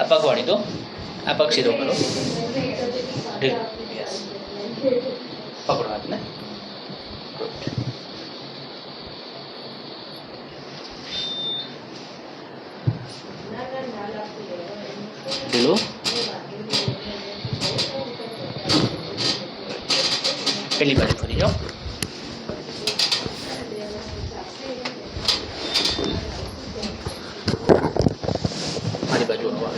આ પગ વાળી દો, આ પગ સીધો કરો, ઢીલો, યસ, પકડો હાથને, ગુડ. ઢીલો, પેલી બાજુ ફરી જાઓ, મારી બાજુ આવો.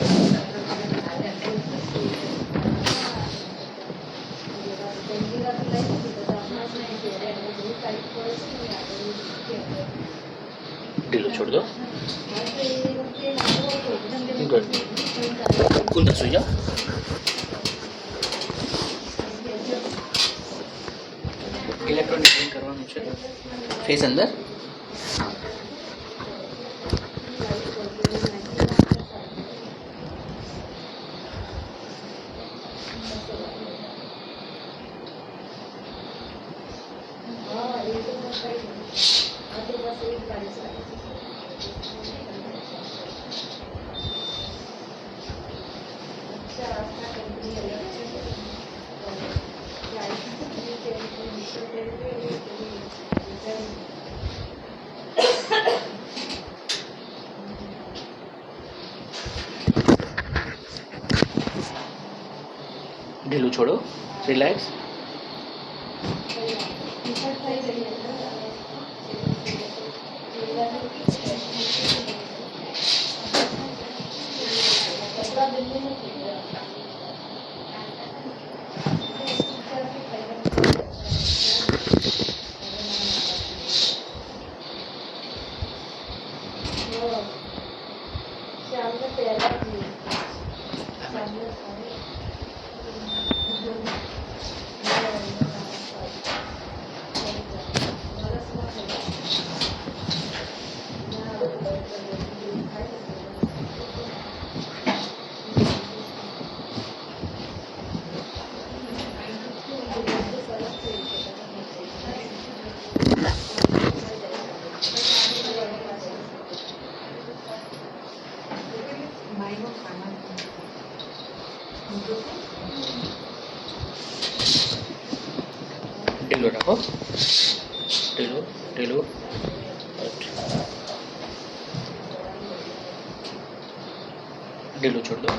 ઢીલો છોડ દો, ગુડ. ઊંધા સુઈ જાઓ. ઇલેક્ટ્રોનિક ક્લીન કરવાનું છે, ફેસ અંદર. ઢીલું છોડો, રિલેક્સ. ઢીલો રાખો, ઢીલો ઢીલો, ઢીલો છોડ દો.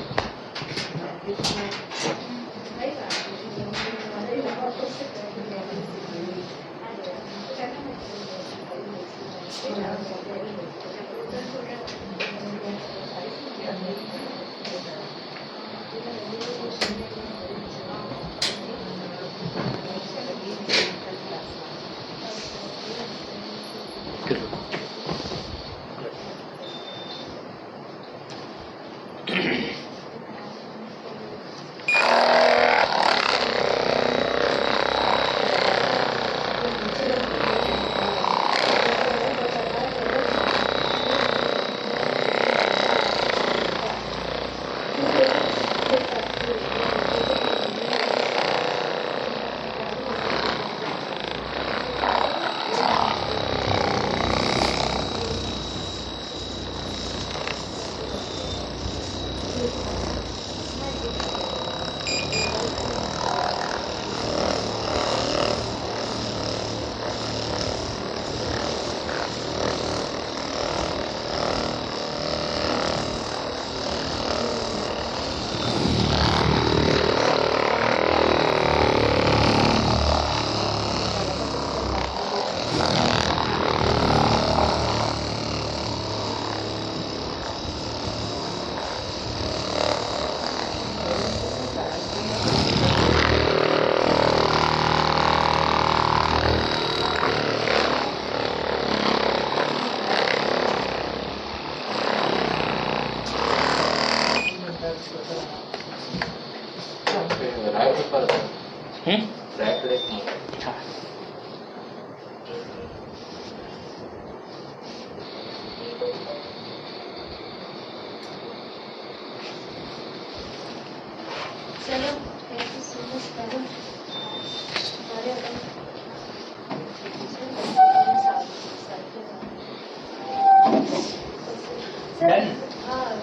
चलो, thank you so much madam. Done. हाँ.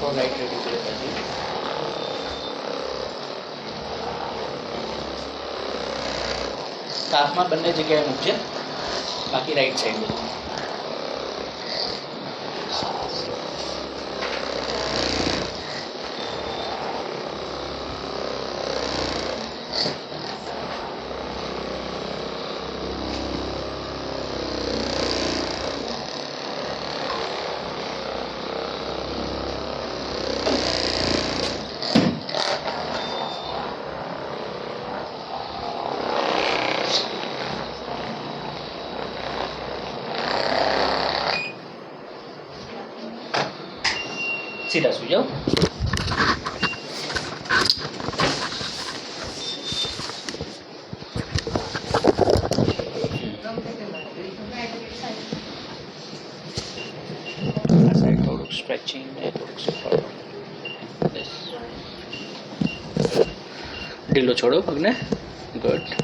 और राइट रेडिकुलर कर दी કાફમાં બંને જગ્યાએ મૂકજે બાકી રાઈટ સાઈડ બધું सीधा सो जाओ સાઈડ થોડુંક સ્ટ્રેચિંગ ને થોડુંક સપોર્ટ બસ ઢીલો છોડો પગને ગુડ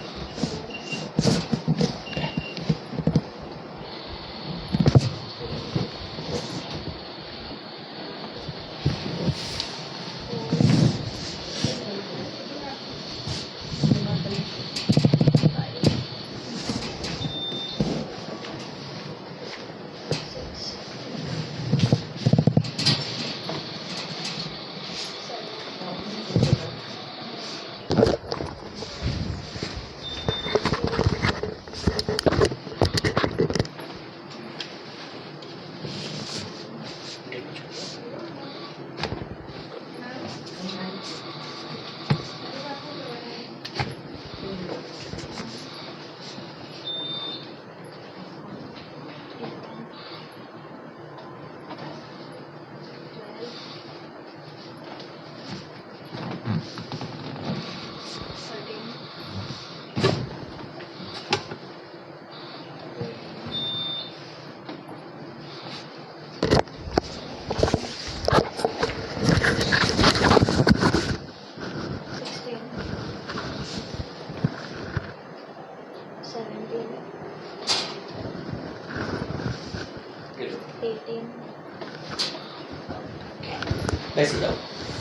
બેસી જાઓ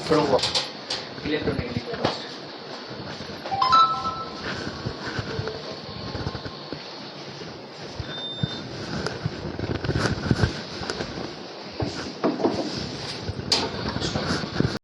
થોડુંક વોક ઇલેક્ટ્રોનિક